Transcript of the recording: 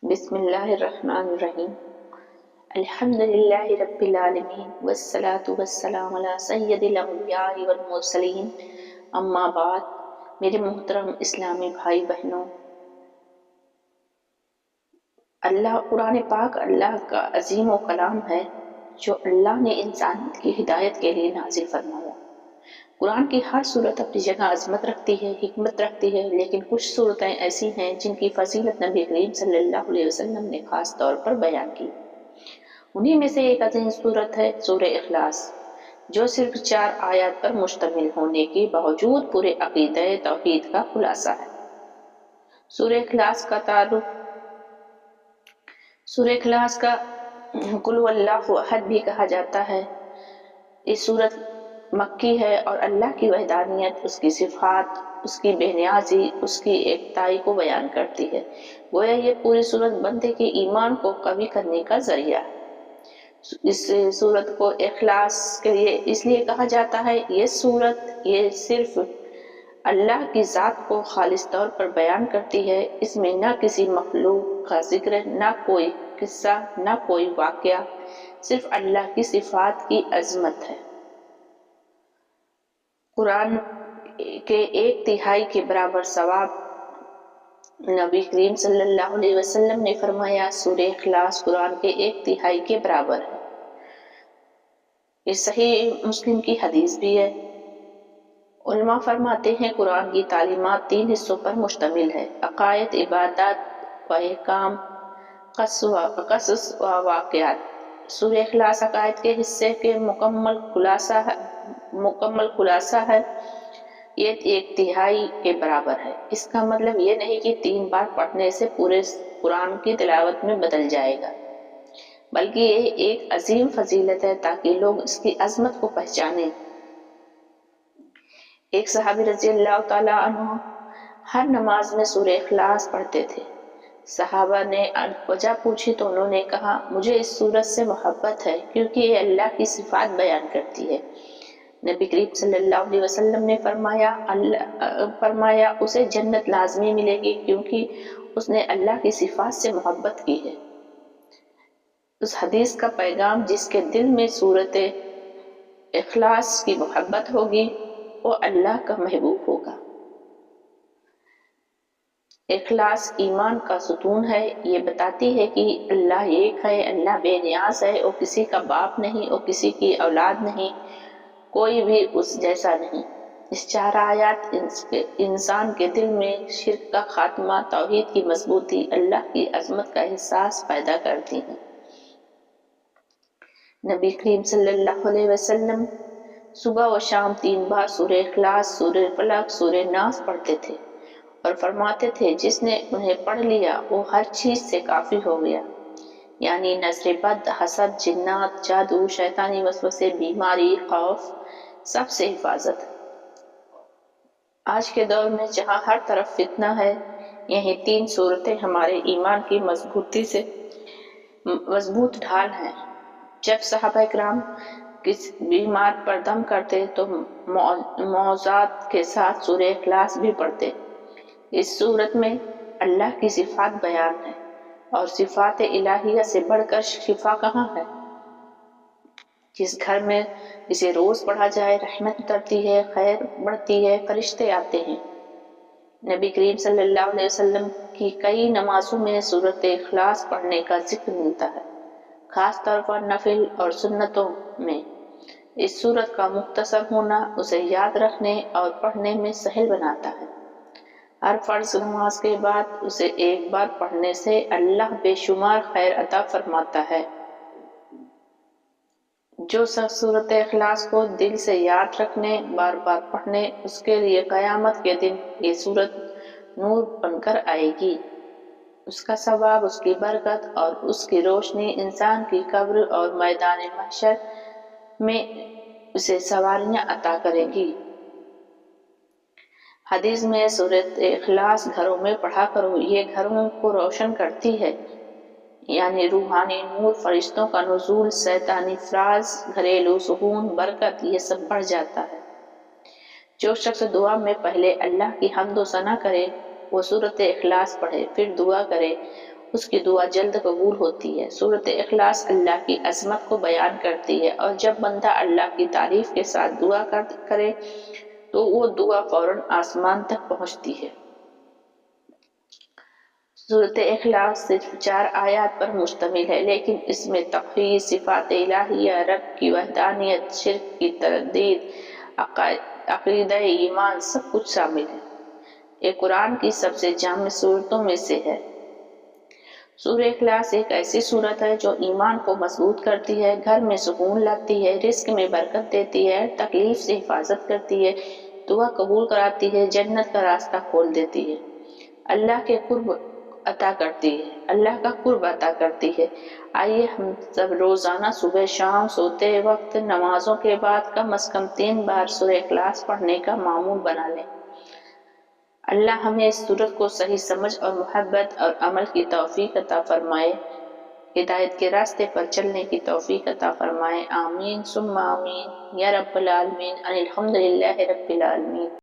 بسم اللہ الرحمن الرحیم۔ الحمد للہ رب العالمین والصلاة والسلام علی سید الانبیاء والمرسلین، اما بعد۔ میرے محترم اسلامی بھائی بہنوں، قرآن پاک اللہ کا عظیم و کلام ہے جو اللہ نے انسان کی ہدایت کے لیے نازل فرمایا۔ قرآن کی ہر صورت اپنی جگہ عظمت رکھتی ہے، حکمت رکھتی ہے، لیکن کچھ صورتیں ایسی ہیں جن کی فضیلت نبی کریم صلی اللہ علیہ وسلم نے خاص طور پر بیان کی۔ انہی میں سے ایک عظیم صورت ہے سورہ اخلاص، جو صرف 4 آیات پر مشتمل ہونے کے باوجود پورے عقیدہ توحید کا خلاصہ ہے۔ سورہ اخلاص کا قل هو اللہ احد بھی کہا جاتا ہے۔ اس صورت مکی ہے اور اللہ کی وحدانیت، اس کی صفات، اس کی بے نیازی، اس کی ایکتائی کو بیان کرتی ہے۔ گویا یہ پوری صورت بندے کے ایمان کو قوی کرنے کا ذریعہ ہے۔ اس صورت کو اخلاص کے لیے اس لیے کہا جاتا ہے، یہ صرف اللہ کی ذات کو خالص طور پر بیان کرتی ہے۔ اس میں نہ کسی مخلوق کا ذکر، نہ کوئی قصہ، نہ کوئی واقعہ، صرف اللہ کی صفات کی عظمت ہے۔ قرآن کے 1/3 کے برابر ثواب نبی کریم صلی اللہ علیہ وسلم نے فرمایا، سورہ اخلاص قرآن کے 1/3 کے برابر ہے۔ یہ صحیح مسلم کی حدیث بھی ہے۔ علماء فرماتے ہیں قرآن کی تعلیمات 3 حصوں پر مشتمل ہے: عقائد، عبادات و احکام، قصص و واقعات۔ سورہ اخلاص عقائد کے حصے کے مکمل خلاصہ ہے۔ یہ 1/3 کے برابر ہے۔ اس کا مطلب یہ نہیں کہ 3 بار پڑھنے سے پورے قرآن کی تلاوت میں بدل جائے گا، بلکہ یہ ایک عظیم فضیلت ہے تاکہ لوگ اس کی عظمت کو پہچانیں۔ ایک صحابی رضی اللہ تعالیٰ عنہ ہر نماز میں سورہ اخلاص پڑھتے تھے۔ صحابہ نے وجہ پوچھی تو انہوں نے کہا، مجھے اس سورت سے محبت ہے کیونکہ یہ اللہ کی صفات بیان کرتی ہے۔ نبی کریم صلی اللہ علیہ وسلم نے فرمایا اسے جنت لازمی ملے گی کیونکہ اس نے اللہ کی صفات سے محبت کی ہے۔ اس حدیث کا پیغام، جس کے دل میں سورت اخلاص کی محبت ہوگی وہ اللہ کا محبوب ہوگا۔ اخلاص ایمان کا ستون ہے۔ یہ بتاتی ہے کہ اللہ ایک ہے، اللہ بے نیاز ہے، وہ کسی کا باپ نہیں، وہ کسی کی اولاد نہیں، کوئی بھی اس جیسا نہیں۔ اس 4 آیات انسان کے دل میں شرک کا خاتمہ، توحید کی مضبوطی، اللہ کی عظمت کا احساس پیدا کرتی ہیں۔ نبی کریم صلی اللہ علیہ وسلم صبح و شام 3 بار سورہ اخلاص، سورہ فلق، سورہ ناس پڑھتے تھے اور فرماتے تھے، جس نے انہیں پڑھ لیا وہ ہر چیز سے کافی ہو گیا، یعنی نظر بد، حسد، جنات، جادو، شیطانی وسوسے، بیماری، خوف، سب سے حفاظت۔ آج کے دور میں جہاں ہر طرف فتنہ ہے، یہی 3 صورتیں ہمارے ایمان کی مضبوط ڈھال ہیں۔ جب صحابہ اکرام کسی بیمار پر دم کرتے تو معوذات کے ساتھ سورہ اخلاص بھی پڑھتے۔ اس صورت میں اللہ کی صفات بیان ہے، اور صفات الہیہ سے بڑھ کر شفا کہاں ہے۔ جس گھر میں اسے روز پڑھا جائے، رحمت اترتی ہے، خیر بڑھتی ہے، فرشتے آتے ہیں۔ نبی کریم صلی اللہ علیہ وسلم کی کئی نمازوں میں سورۃ اخلاص پڑھنے کا ذکر ملتا ہے، خاص طور پر نفل اور سنتوں میں۔ اس سورت کا مختصر ہونا اسے یاد رکھنے اور پڑھنے میں سہل بناتا ہے۔ ہر فرض نماز کے بعد اسے 1 بار پڑھنے سے اللہ بے شمار خیر عطا فرماتا ہے۔ جو شخص سورۃ اخلاص کو دل سے یاد رکھنے، بار بار پڑھنے، اس کے لیے قیامت کے دن یہ سورت نور بن کر آئے گی۔ اس کا ثواب، اس کی برکت اور اس کی روشنی انسان کی قبر اور میدان محشر میں اسے سواریاں عطا کرے گی۔ حدیث میں سورۃ اخلاص گھروں میں پڑھا کرو، یہ گھروں کو روشن کرتی ہے، یعنی روحانی نور، فرشتوں کا نزول، شیطانی فراز، گھریلو سکون، برکت، یہ سب بڑھ جاتا ہے۔ جو شخص دعا میں پہلے اللہ کی حمد و ثنا کرے، وہ سورۃ اخلاص پڑھے، پھر دعا کرے اس کی دعا جلد قبول ہوتی ہے۔ سورۃ اخلاص اللہ کی عظمت کو بیان کرتی ہے، اور جب بندہ اللہ کی تعریف کے ساتھ دعا کرے تو وہ دعا فوراً آسمان تک پہنچتی ہے۔ سورۃ اخلاص صرف 4 آیات پر مشتمل ہے، لیکن اس میں توحید، صفات الہیہ، رب کی وحدانیت، شرک کی تردید، عقیدہ ایمان سب کچھ شامل ہے۔ یہ قرآن کی سب سے جامع سورتوں میں سے ہے۔ سورہ اخلاص ایک ایسی سورت ہے جو ایمان کو مضبوط کرتی ہے، گھر میں سکون لاتی ہے، رزق میں برکت دیتی ہے، تکلیف سے حفاظت کرتی ہے، دعا قبول کراتی ہے، جنت کا راستہ کھول دیتی ہے، اللہ کا قرب عطا کرتی ہے۔ آئیے ہم سب روزانہ صبح شام سوتے وقت نمازوں کے بعد کم از کم 3 بار سورہ اخلاص پڑھنے کا معمول بنا لیں۔ اللہ ہمیں اس سورت کو صحیح سمجھ اور محبت اور عمل کی توفیق عطا فرمائے، ہدایت کے راستے پر چلنے کی توفیق عطا فرمائے، آمین ثم آمین یا رب العالمین، الحمدللہ رب العالمین۔